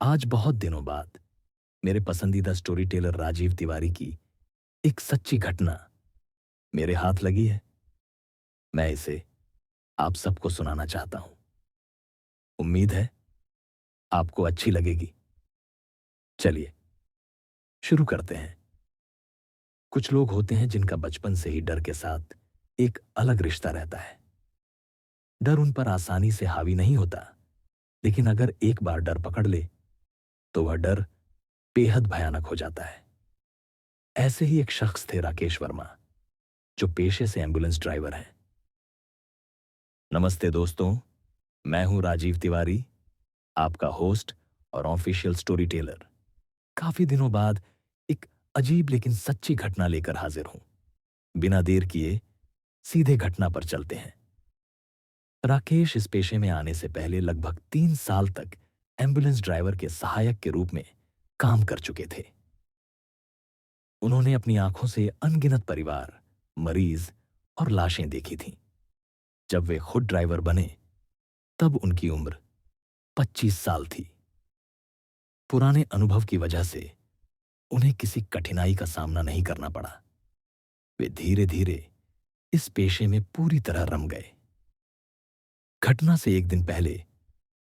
आज बहुत दिनों बाद मेरे पसंदीदा स्टोरी टेलर राजीव तिवारी की एक सच्ची घटना मेरे हाथ लगी है। मैं इसे आप सबको सुनाना चाहता हूं। उम्मीद है आपको अच्छी लगेगी। चलिए शुरू करते हैं। कुछ लोग होते हैं जिनका बचपन से ही डर के साथ एक अलग रिश्ता रहता है। डर उन पर आसानी से हावी नहीं होता, लेकिन अगर एक बार डर पकड़ ले तो वह डर बेहद भयानक हो जाता है। ऐसे ही एक शख्स थे राकेश वर्मा, जो पेशे से एम्बुलेंस ड्राइवर हैं। नमस्ते दोस्तों, मैं हूं राजीव तिवारी, आपका होस्ट और ऑफिशियल स्टोरी टेलर। काफी दिनों बाद एक अजीब लेकिन सच्ची घटना लेकर हाजिर हूं। बिना देर किए सीधे घटना पर चलते हैं। राकेश इस पेशे में आने से पहले लगभग 3 साल तक एम्बुलेंस ड्राइवर के सहायक के रूप में काम कर चुके थे। उन्होंने अपनी आंखों से अनगिनत परिवार, मरीज और लाशें देखी थीं। जब वे खुद ड्राइवर बने तब उनकी उम्र 25 साल थी। पुराने अनुभव की वजह से उन्हें किसी कठिनाई का सामना नहीं करना पड़ा। वे धीरे धीरे इस पेशे में पूरी तरह रम गए। घटना से एक दिन पहले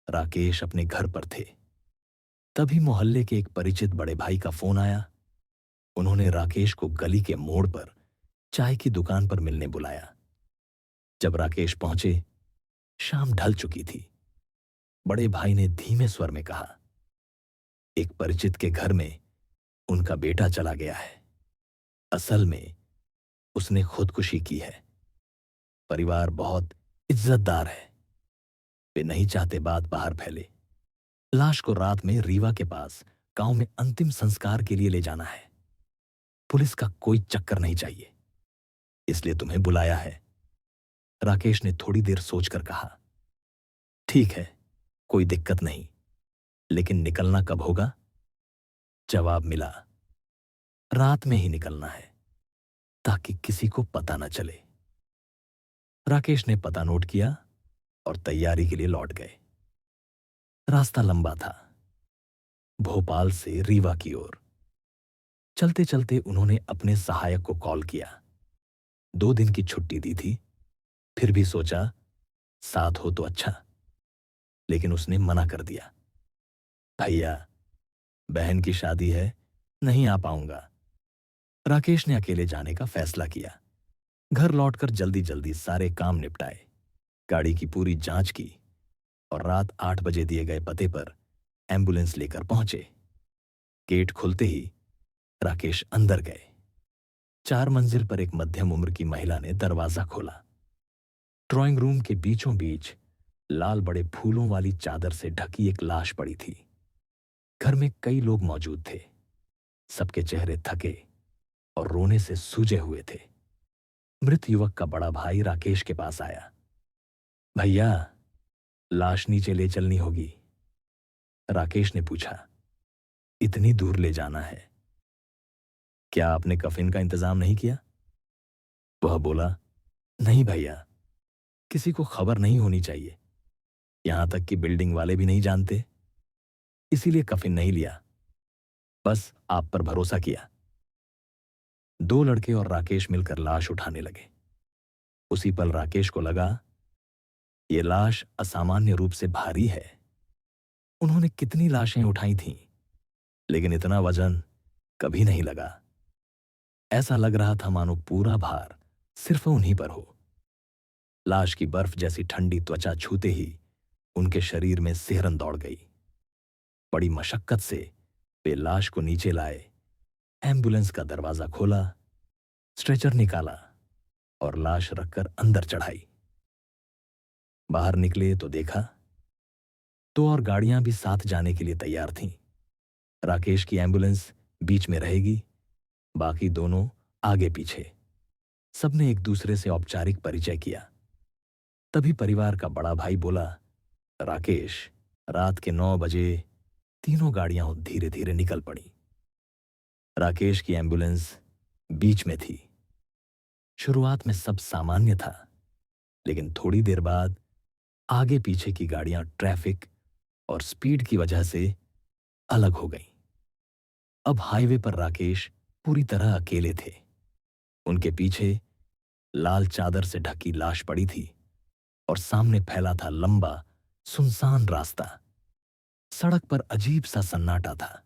राकेश अपने घर पर थे। तभी मोहल्ले के एक परिचित बड़े भाई का फोन आया। उन्होंने राकेश को गली के मोड़ पर चाय की दुकान पर मिलने बुलाया। जब राकेश पहुंचे, शाम ढल चुकी थी। बड़े भाई ने धीमे स्वर में कहा, एक परिचित के घर में उनका बेटा चला गया है। असल में उसने खुदकुशी की है। परिवार बहुत इज्जतदार है। वे नहीं चाहते बात बाहर फैले। लाश को रात में रीवा के पास गांव में अंतिम संस्कार के लिए ले जाना है। पुलिस का कोई चक्कर नहीं चाहिए, इसलिए तुम्हें बुलाया है। राकेश ने थोड़ी देर सोचकर कहा, ठीक है, कोई दिक्कत नहीं, लेकिन निकलना कब होगा? जवाब मिला, रात में ही निकलना है, ताकि किसी को पता न चले। राकेश ने पता नोट किया और तैयारी के लिए लौट गए। रास्ता लंबा था, भोपाल से रीवा की ओर। चलते चलते उन्होंने अपने सहायक को कॉल किया। 2 दिन की छुट्टी दी थी, फिर भी सोचा साथ हो तो अच्छा, लेकिन उसने मना कर दिया। भैया, बहन की शादी है, नहीं आ पाऊंगा। राकेश ने अकेले जाने का फैसला किया। घर लौटकर जल्दी जल्दी सारे काम निपटाए, गाड़ी की पूरी जांच की और रात 8 बजे दिए गए पते पर एम्बुलेंस लेकर पहुंचे। गेट खुलते ही राकेश अंदर गए। 4 मंजिल पर एक मध्यम उम्र की महिला ने दरवाजा खोला। ड्राइंग रूम के बीचों बीच लाल बड़े फूलों वाली चादर से ढकी एक लाश पड़ी थी। घर में कई लोग मौजूद थे। सबके चेहरे थके और रोने से सूजे हुए थे। मृत युवक का बड़ा भाई राकेश के पास आया। भैया, लाश नीचे ले चलनी होगी। राकेश ने पूछा, इतनी दूर ले जाना है? क्या आपने कफिन का इंतजाम नहीं किया? वह बोला, नहीं भैया, किसी को खबर नहीं होनी चाहिए। यहां तक कि बिल्डिंग वाले भी नहीं जानते, इसीलिए कफिन नहीं लिया। बस आप पर भरोसा किया। 2 लड़के और राकेश मिलकर लाश उठाने लगे। उसी पल राकेश को लगा, ये लाश असामान्य रूप से भारी है। उन्होंने कितनी लाशें उठाई थीं, लेकिन इतना वजन कभी नहीं लगा। ऐसा लग रहा था मानो पूरा भार सिर्फ उन्हीं पर हो। लाश की बर्फ जैसी ठंडी त्वचा छूते ही उनके शरीर में सिहरन दौड़ गई। बड़ी मशक्कत से वे लाश को नीचे लाए, एम्बुलेंस का दरवाजा खोला, स्ट्रेचर निकाला और लाश रखकर अंदर चढ़ाई। बाहर निकले तो देखा, 2 और गाड़ियां भी साथ जाने के लिए तैयार थीं। राकेश की एम्बुलेंस बीच में रहेगी, बाकी दोनों आगे पीछे। सबने एक दूसरे से औपचारिक परिचय किया। तभी परिवार का बड़ा भाई बोला, राकेश, रात के 9 बजे तीनों गाड़ियां धीरे धीरे निकल पड़ी। राकेश की एम्बुलेंस बीच में थी। शुरुआत में सब सामान्य था, लेकिन थोड़ी देर बाद आगे पीछे की गाड़ियां ट्रैफिक और स्पीड की वजह से अलग हो गईं। अब हाईवे पर राकेश पूरी तरह अकेले थे। उनके पीछे लाल चादर से ढकी लाश पड़ी थी और सामने फैला था लंबा सुनसान रास्ता। सड़क पर अजीब सा सन्नाटा था।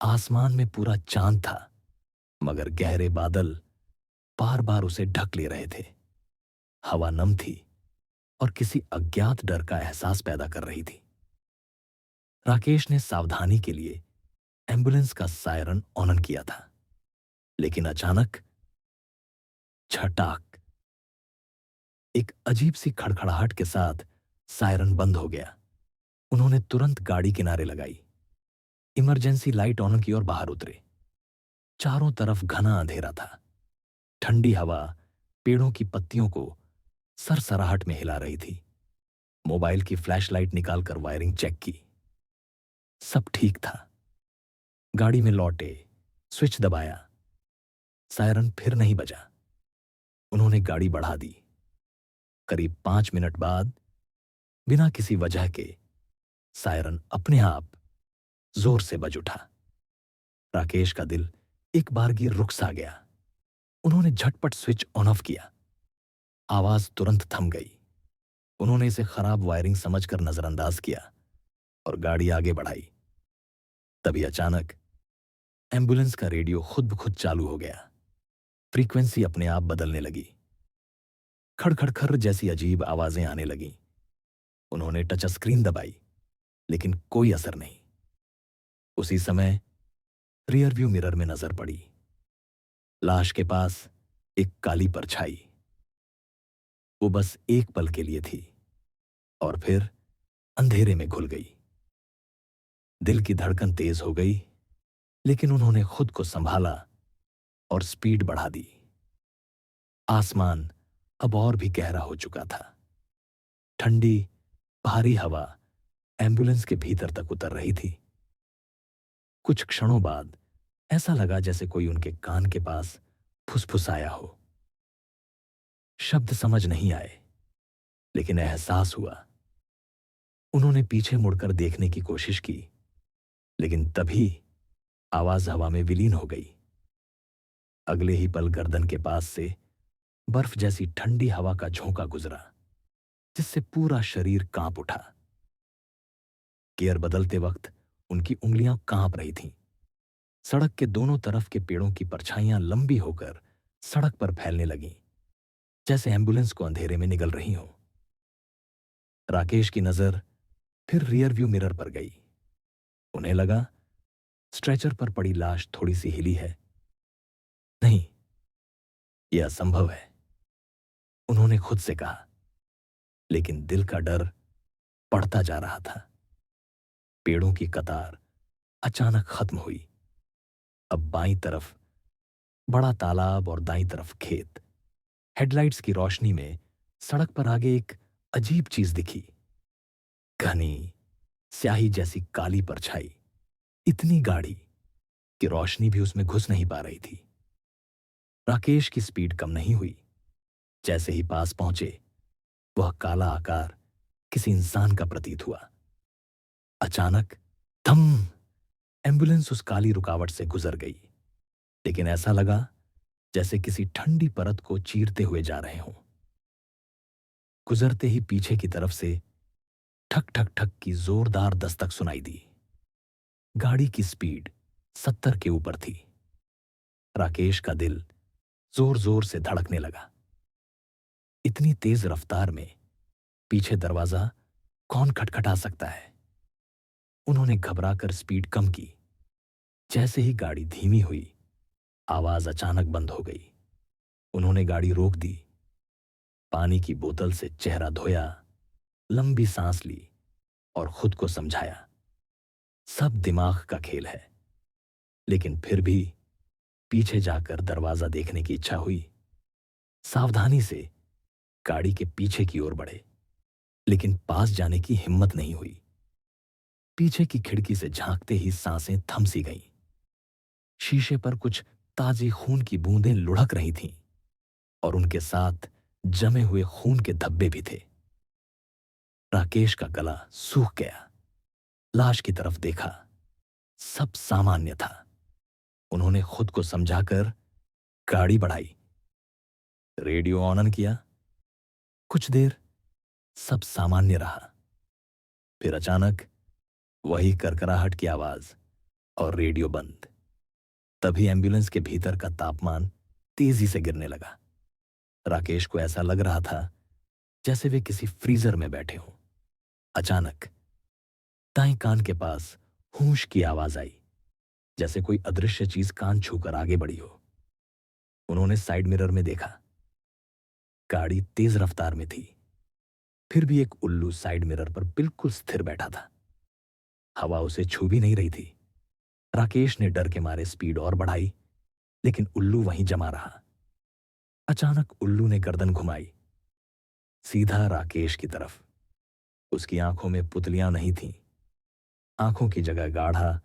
आसमान में पूरा चांद था, मगर गहरे बादल बार बार उसे ढक ले रहे थे। हवा नम थी और किसी अज्ञात डर का एहसास पैदा कर रही थी। राकेश ने सावधानी के लिए एम्बुलेंस का सायरन ऑन किया था, लेकिन अचानक छटाक, एक अजीब सी खड़खड़ाहट के साथ सायरन बंद हो गया। उन्होंने तुरंत गाड़ी किनारे लगाई, इमरजेंसी लाइट ऑन की और बाहर उतरे। चारों तरफ घना अंधेरा था। ठंडी हवा पेड़ों की पत्तियों को सरसराहट में हिला रही थी। मोबाइल की फ्लैशलाइट निकालकर वायरिंग चेक की। सब ठीक था। गाड़ी में लौटे, स्विच दबाया। सायरन फिर नहीं बजा। उन्होंने गाड़ी बढ़ा दी। करीब 5 मिनट बाद बिना किसी वजह के सायरन अपने आप जोर से बज उठा। राकेश का दिल एक बारगी रुक सा गया। उन्होंने झटपट स्विच ऑन ऑफ किया। आवाज तुरंत थम गई। उन्होंने इसे खराब वायरिंग समझकर नजरअंदाज किया और गाड़ी आगे बढ़ाई। तभी अचानक एम्बुलेंस का रेडियो खुद ब खुद चालू हो गया। फ्रीक्वेंसी अपने आप बदलने लगी। खड़खड़खड़ जैसी अजीब आवाजें आने लगीं। उन्होंने टच स्क्रीन दबाई, लेकिन कोई असर नहीं। उसी समय रियर व्यू मिरर में नजर पड़ी। लाश के पास एक काली परछाई। वो बस एक पल के लिए थी और फिर अंधेरे में घुल गई। दिल की धड़कन तेज हो गई, लेकिन उन्होंने खुद को संभाला और स्पीड बढ़ा दी। आसमान अब और भी गहरा हो चुका था। ठंडी भारी हवा एम्बुलेंस के भीतर तक उतर रही थी। कुछ क्षणों बाद ऐसा लगा जैसे कोई उनके कान के पास फुसफुसाया हो। शब्द समझ नहीं आए, लेकिन एहसास हुआ। उन्होंने पीछे मुड़कर देखने की कोशिश की, लेकिन तभी आवाज हवा में विलीन हो गई। अगले ही पल गर्दन के पास से बर्फ जैसी ठंडी हवा का झोंका गुजरा, जिससे पूरा शरीर कांप उठा। गियर बदलते वक्त उनकी उंगलियां कांप रही थीं। सड़क के दोनों तरफ के पेड़ों की परछाइयां लंबी होकर सड़क पर फैलने लगीं, जैसे एम्बुलेंस को अंधेरे में निगल रही हों। राकेश की नजर फिर रियर व्यू मिरर पर गई। उन्हें लगा स्ट्रेचर पर पड़ी लाश थोड़ी सी हिली है। नहीं, यह असंभव है, उन्होंने खुद से कहा, लेकिन दिल का डर बढ़ता जा रहा था। पेड़ों की कतार अचानक खत्म हुई। अब बाईं तरफ बड़ा तालाब और दाईं तरफ खेत। हेडलाइट्स की रोशनी में सड़क पर आगे एक अजीब चीज दिखी। घनी स्याही जैसी काली परछाई, इतनी गाढ़ी कि रोशनी भी उसमें घुस नहीं पा रही थी। राकेश की स्पीड कम नहीं हुई। जैसे ही पास पहुंचे, वह काला आकार किसी इंसान का प्रतीत हुआ। अचानक थम, एम्बुलेंस उस काली रुकावट से गुजर गई, लेकिन ऐसा लगा जैसे किसी ठंडी परत को चीरते हुए जा रहे हों। गुजरते ही पीछे की तरफ से ठक ठक ठक की जोरदार दस्तक सुनाई दी। गाड़ी की स्पीड 70 के ऊपर थी। राकेश का दिल जोर जोर से धड़कने लगा। इतनी तेज रफ्तार में पीछे दरवाजा कौन खटखटा सकता है? उन्होंने घबराकर स्पीड कम की। जैसे ही गाड़ी धीमी हुई, आवाज अचानक बंद हो गई। उन्होंने गाड़ी रोक दी, पानी की बोतल से चेहरा धोया, लंबी सांस ली और खुद को समझाया, सब दिमाग का खेल है। लेकिन फिर भी पीछे जाकर दरवाजा देखने की इच्छा हुई। सावधानी से गाड़ी के पीछे की ओर बढ़े, लेकिन पास जाने की हिम्मत नहीं हुई। पीछे की खिड़की से झांकते ही सांसें थम सी गईं। शीशे पर कुछ ताजी खून की बूंदें लुढ़क रही थीं और उनके साथ जमे हुए खून के धब्बे भी थे। राकेश का गला सूख गया। लाश की तरफ देखा, सब सामान्य था। उन्होंने खुद को समझाकर गाड़ी बढ़ाई, रेडियो ऑन किया। कुछ देर सब सामान्य रहा। फिर अचानक वही करकराहट की आवाज और रेडियो बंद। तभी एम्बुलेंस के भीतर का तापमान तेजी से गिरने लगा। राकेश को ऐसा लग रहा था जैसे वे किसी फ्रीजर में बैठे हों। अचानक दाएं कान के पास हूंश की आवाज आई, जैसे कोई अदृश्य चीज कान छूकर आगे बढ़ी हो। उन्होंने साइड मिरर में देखा, गाड़ी तेज रफ्तार में थी। फिर भी एक उल्लू साइड मिरर पर बिल्कुल स्थिर बैठा था। हवा उसे छू भी नहीं रही थी। राकेश ने डर के मारे स्पीड और बढ़ाई, लेकिन उल्लू वहीं जमा रहा। अचानक उल्लू ने गर्दन घुमाई, सीधा राकेश की तरफ। उसकी आंखों में पुतलियां नहीं थीं। आंखों की जगह गाढ़ा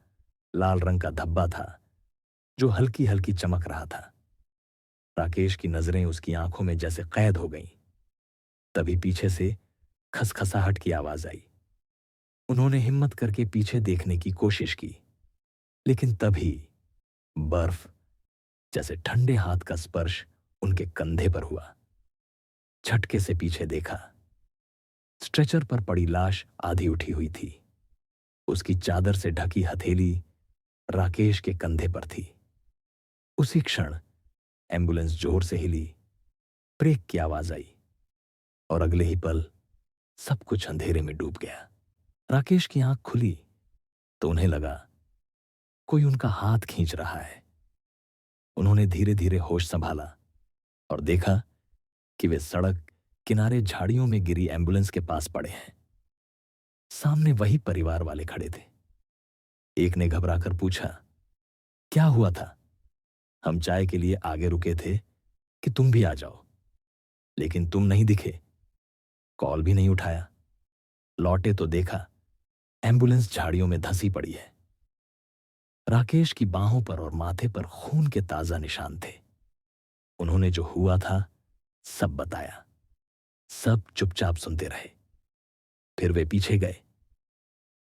लाल रंग का धब्बा था जो हल्की हल्की चमक रहा था। राकेश की नजरें उसकी आंखों में जैसे कैद हो गईं। तभी पीछे से खसखसाहट की आवाज आई। उन्होंने हिम्मत करके पीछे देखने की कोशिश की, लेकिन तभी बर्फ जैसे ठंडे हाथ का स्पर्श उनके कंधे पर हुआ। झटके से पीछे देखा, स्ट्रेचर पर पड़ी लाश आधी उठी हुई थी। उसकी चादर से ढकी हथेली राकेश के कंधे पर थी। उसी क्षण एम्बुलेंस जोर से हिली, ब्रेक की आवाज आई और अगले ही पल सब कुछ अंधेरे में डूब गया। राकेश की आंख खुली तो उन्हें लगा कोई उनका हाथ खींच रहा है। उन्होंने धीरे धीरे होश संभाला और देखा कि वे सड़क किनारे झाड़ियों में गिरी एम्बुलेंस के पास पड़े हैं। सामने वही परिवार वाले खड़े थे। एक ने घबराकर पूछा, क्या हुआ था? हम चाय के लिए आगे रुके थे कि तुम भी आ जाओ, लेकिन तुम नहीं दिखे, कॉल भी नहीं उठाया। लौटे तो देखा एम्बुलेंस झाड़ियों में धंसी पड़ी है। राकेश की बाहों पर और माथे पर खून के ताजा निशान थे। उन्होंने जो हुआ था सब बताया। सब चुपचाप सुनते रहे। फिर वे पीछे गए।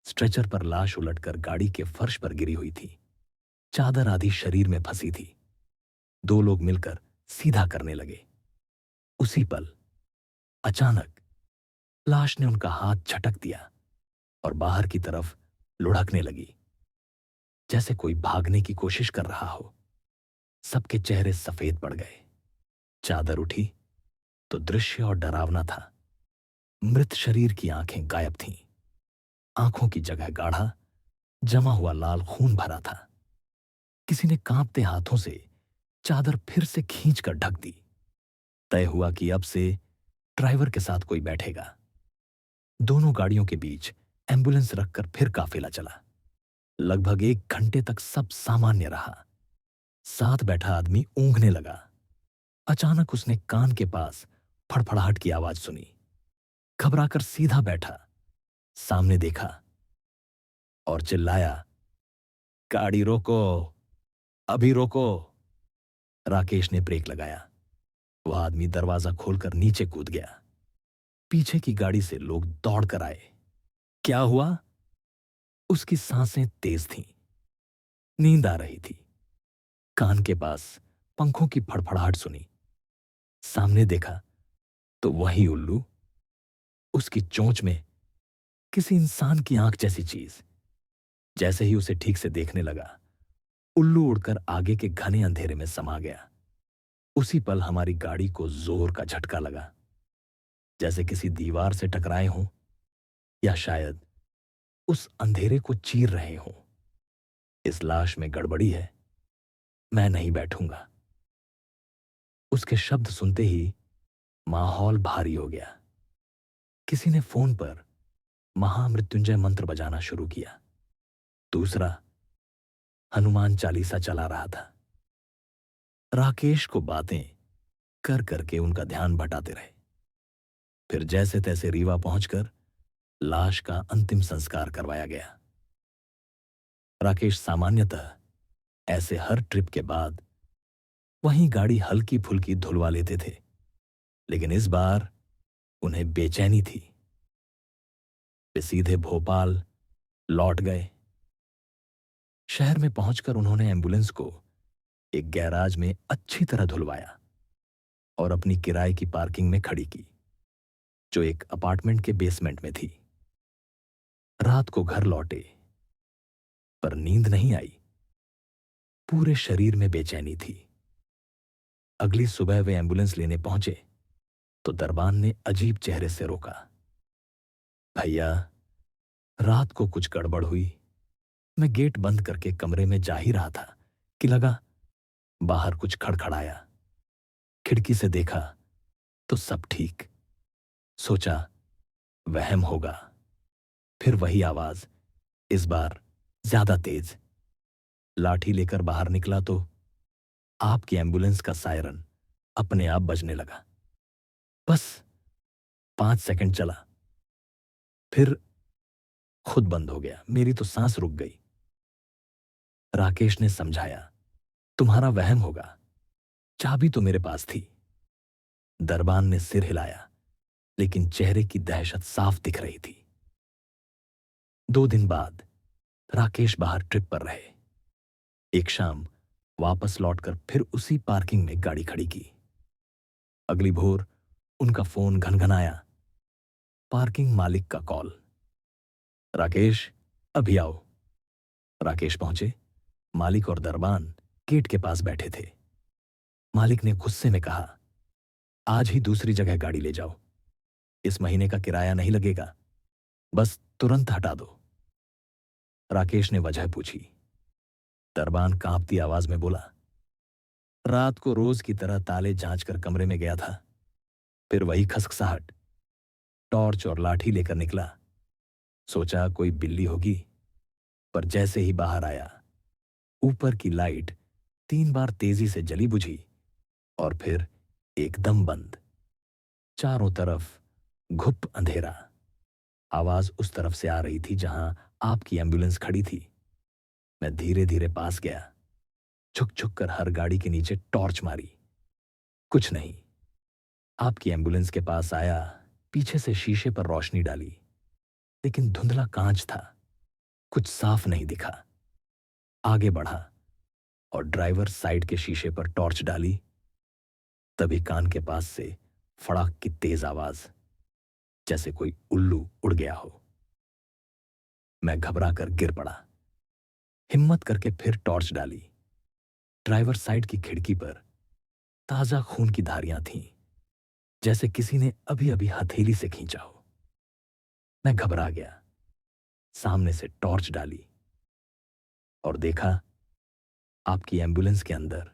स्ट्रेचर पर लाश उलटकर गाड़ी के फर्श पर गिरी हुई थी। चादर आधी शरीर में फंसी थी। दो लोग मिलकर सीधा करने लगे। उसी पल अचानक लाश ने उनका हाथ झटक दिया और बाहर की तरफ लुढ़कने लगी, जैसे कोई भागने की कोशिश कर रहा हो। सबके चेहरे सफेद पड़ गए। चादर उठी तो दृश्य और डरावना था। मृत शरीर की आंखें गायब थीं। आंखों की जगह गाढ़ा जमा हुआ लाल खून भरा था। किसी ने कांपते हाथों से चादर फिर से खींचकर ढक दी। तय हुआ कि अब से ड्राइवर के साथ कोई बैठेगा। दोनों गाड़ियों के बीच एम्बुलेंस रखकर फिर काफिला चला। लगभग 1 घंटे तक सब सामान्य रहा। साथ बैठा आदमी ऊँघने लगा। अचानक उसने कान के पास फड़फड़ाहट की आवाज सुनी। घबराकर सीधा बैठा, सामने देखा और चिल्लाया, गाड़ी रोको, अभी रोको। राकेश ने ब्रेक लगाया। वह आदमी दरवाजा खोलकर नीचे कूद गया। पीछे की गाड़ी से लोग दौड़कर आए। क्या हुआ? उसकी सांसें तेज थीं। नींद आ रही थी। कान के पास पंखों की फड़फड़ाहट सुनी। सामने देखा तो वही उल्लू, उसकी चोंच में किसी इंसान की आंख जैसी चीज। जैसे ही उसे ठीक से देखने लगा, उल्लू उड़कर आगे के घने अंधेरे में समा गया। उसी पल हमारी गाड़ी को जोर का झटका लगा, जैसे किसी दीवार से टकराए हों या शायद उस अंधेरे को चीर रहे हों। इस लाश में गड़बड़ी है, मैं नहीं बैठूंगा। उसके शब्द सुनते ही माहौल भारी हो गया। किसी ने फोन पर महामृत्युंजय मंत्र बजाना शुरू किया। दूसरा हनुमान चालीसा चला रहा था। राकेश को बातें कर करके उनका ध्यान भटाते रहे। फिर जैसे तैसे रीवा पहुंचकर लाश का अंतिम संस्कार करवाया गया। राकेश सामान्यतः ऐसे हर ट्रिप के बाद वहीं गाड़ी हल्की फुल्की धुलवा लेते थे, लेकिन इस बार उन्हें बेचैनी थी। वे सीधे भोपाल लौट गए। शहर में पहुंचकर उन्होंने एम्बुलेंस को एक गैराज में अच्छी तरह धुलवाया और अपनी किराए की पार्किंग में खड़ी की, जो एक अपार्टमेंट के बेसमेंट में थी। रात को घर लौटे, पर नींद नहीं आई। पूरे शरीर में बेचैनी थी। अगली सुबह वे एम्बुलेंस लेने पहुंचे तो दरबान ने अजीब चेहरे से रोका। भैया, रात को कुछ गड़बड़ हुई। मैं गेट बंद करके कमरे में जा ही रहा था कि लगा बाहर कुछ खड़खड़ाया। खिड़की से देखा तो सब ठीक। सोचा वहम होगा। फिर वही आवाज, इस बार ज्यादा तेज। लाठी लेकर बाहर निकला तो आपकी एम्बुलेंस का सायरन अपने आप बजने लगा। बस 5 सेकंड चला, फिर खुद बंद हो गया। मेरी तो सांस रुक गई। राकेश ने समझाया, तुम्हारा वहम होगा, चाबी तो मेरे पास थी। दरबान ने सिर हिलाया, लेकिन चेहरे की दहशत साफ दिख रही थी। 2 दिन बाद राकेश बाहर ट्रिप पर रहे। एक शाम वापस लौटकर फिर उसी पार्किंग में गाड़ी खड़ी की। अगली भोर उनका फोन घनघनाया। पार्किंग मालिक का कॉल, राकेश अभी आओ। राकेश पहुंचे। मालिक और दरबान गेट के पास बैठे थे। मालिक ने गुस्से में कहा, आज ही दूसरी जगह गाड़ी ले जाओ। इस महीने का किराया नहीं लगेगा, बस तुरंत हटा दो। राकेश ने वजह पूछी। दरबान कांपती आवाज में बोला, रात को रोज की तरह ताले जांच कर कमरे में गया था। फिर वही खसखसाहट। टॉर्च और लाठी लेकर निकला। सोचा कोई बिल्ली होगी, पर जैसे ही बाहर आया, ऊपर की लाइट 3 बार तेजी से जली बुझी और फिर एकदम बंद। चारों तरफ घुप अंधेरा। आवाज उस तरफ से आ रही थी जहां आपकी एम्बुलेंस खड़ी थी। मैं धीरे धीरे पास गया, झुक झुक कर हर गाड़ी के नीचे टॉर्च मारी। कुछ नहीं। आपकी एम्बुलेंस के पास आया, पीछे से शीशे पर रोशनी डाली, लेकिन धुंधला कांच था, कुछ साफ नहीं दिखा। आगे बढ़ा और ड्राइवर साइड के शीशे पर टॉर्च डाली। तभी कान के पास से फड़ाक की तेज आवाज, जैसे कोई उल्लू उड़ गया हो। मैं घबरा कर गिर पड़ा। हिम्मत करके फिर टॉर्च डाली। ड्राइवर साइड की खिड़की पर ताजा खून की धारियां थीं, जैसे किसी ने अभी अभी हथेली से खींचा हो। मैं घबरा गया। सामने से टॉर्च डाली और देखा आपकी एम्बुलेंस के अंदर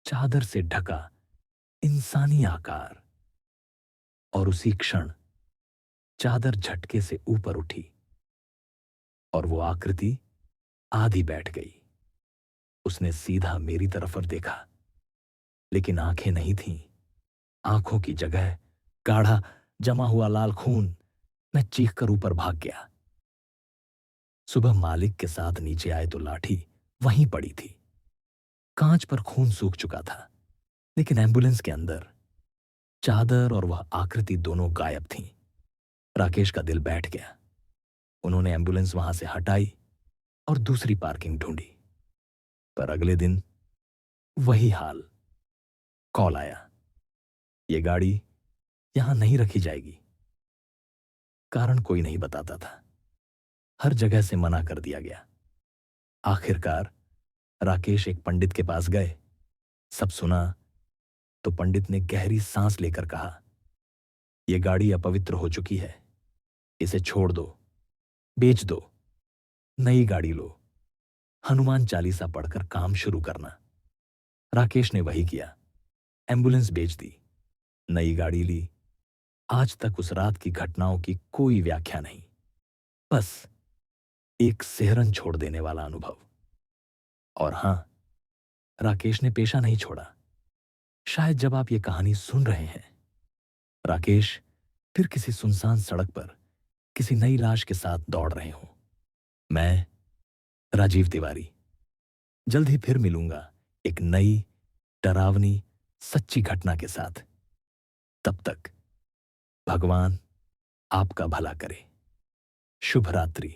चादर से ढका इंसानी आकार। और उसी क्षण चादर झटके से ऊपर उठी और वो आकृति आधी बैठ गई। उसने सीधा मेरी तरफ देखा, लेकिन आंखें नहीं थीं। आंखों की जगह गाढ़ा जमा हुआ लाल खून। मैं चीखकर ऊपर भाग गया। सुबह मालिक के साथ नीचे आए तो लाठी वहीं पड़ी थी। कांच पर खून सूख चुका था, लेकिन एम्बुलेंस के अंदर चादर और वह आकृति दोनों गायब थीं। राकेश का दिल बैठ गया। उन्होंने एम्बुलेंस वहां से हटाई और दूसरी पार्किंग ढूंढी। पर अगले दिन वही हाल। कॉल आया, ये गाड़ी यहां नहीं रखी जाएगी। कारण कोई नहीं बताता था। हर जगह से मना कर दिया गया। आखिरकार राकेश एक पंडित के पास गए। सब सुना तो पंडित ने गहरी सांस लेकर कहा, यह गाड़ी अपवित्र हो चुकी है, इसे छोड़ दो, बेच दो, नई गाड़ी लो। हनुमान चालीसा पढ़कर काम शुरू करना। राकेश ने वही किया। एम्बुलेंस बेच दी, नई गाड़ी ली। आज तक उस रात की घटनाओं की कोई व्याख्या नहीं, बस एक सिहरन छोड़ देने वाला अनुभव। और हां, राकेश ने पेशा नहीं छोड़ा। शायद जब आप ये कहानी सुन रहे हैं, राकेश फिर किसी सुनसान सड़क पर किसी नई लाश के साथ दौड़ रहे हों। मैं राजीव तिवारी जल्द ही फिर मिलूंगा एक नई, डरावनी, सच्ची घटना के साथ। तब तक भगवान आपका भला करे। शुभ रात्रि।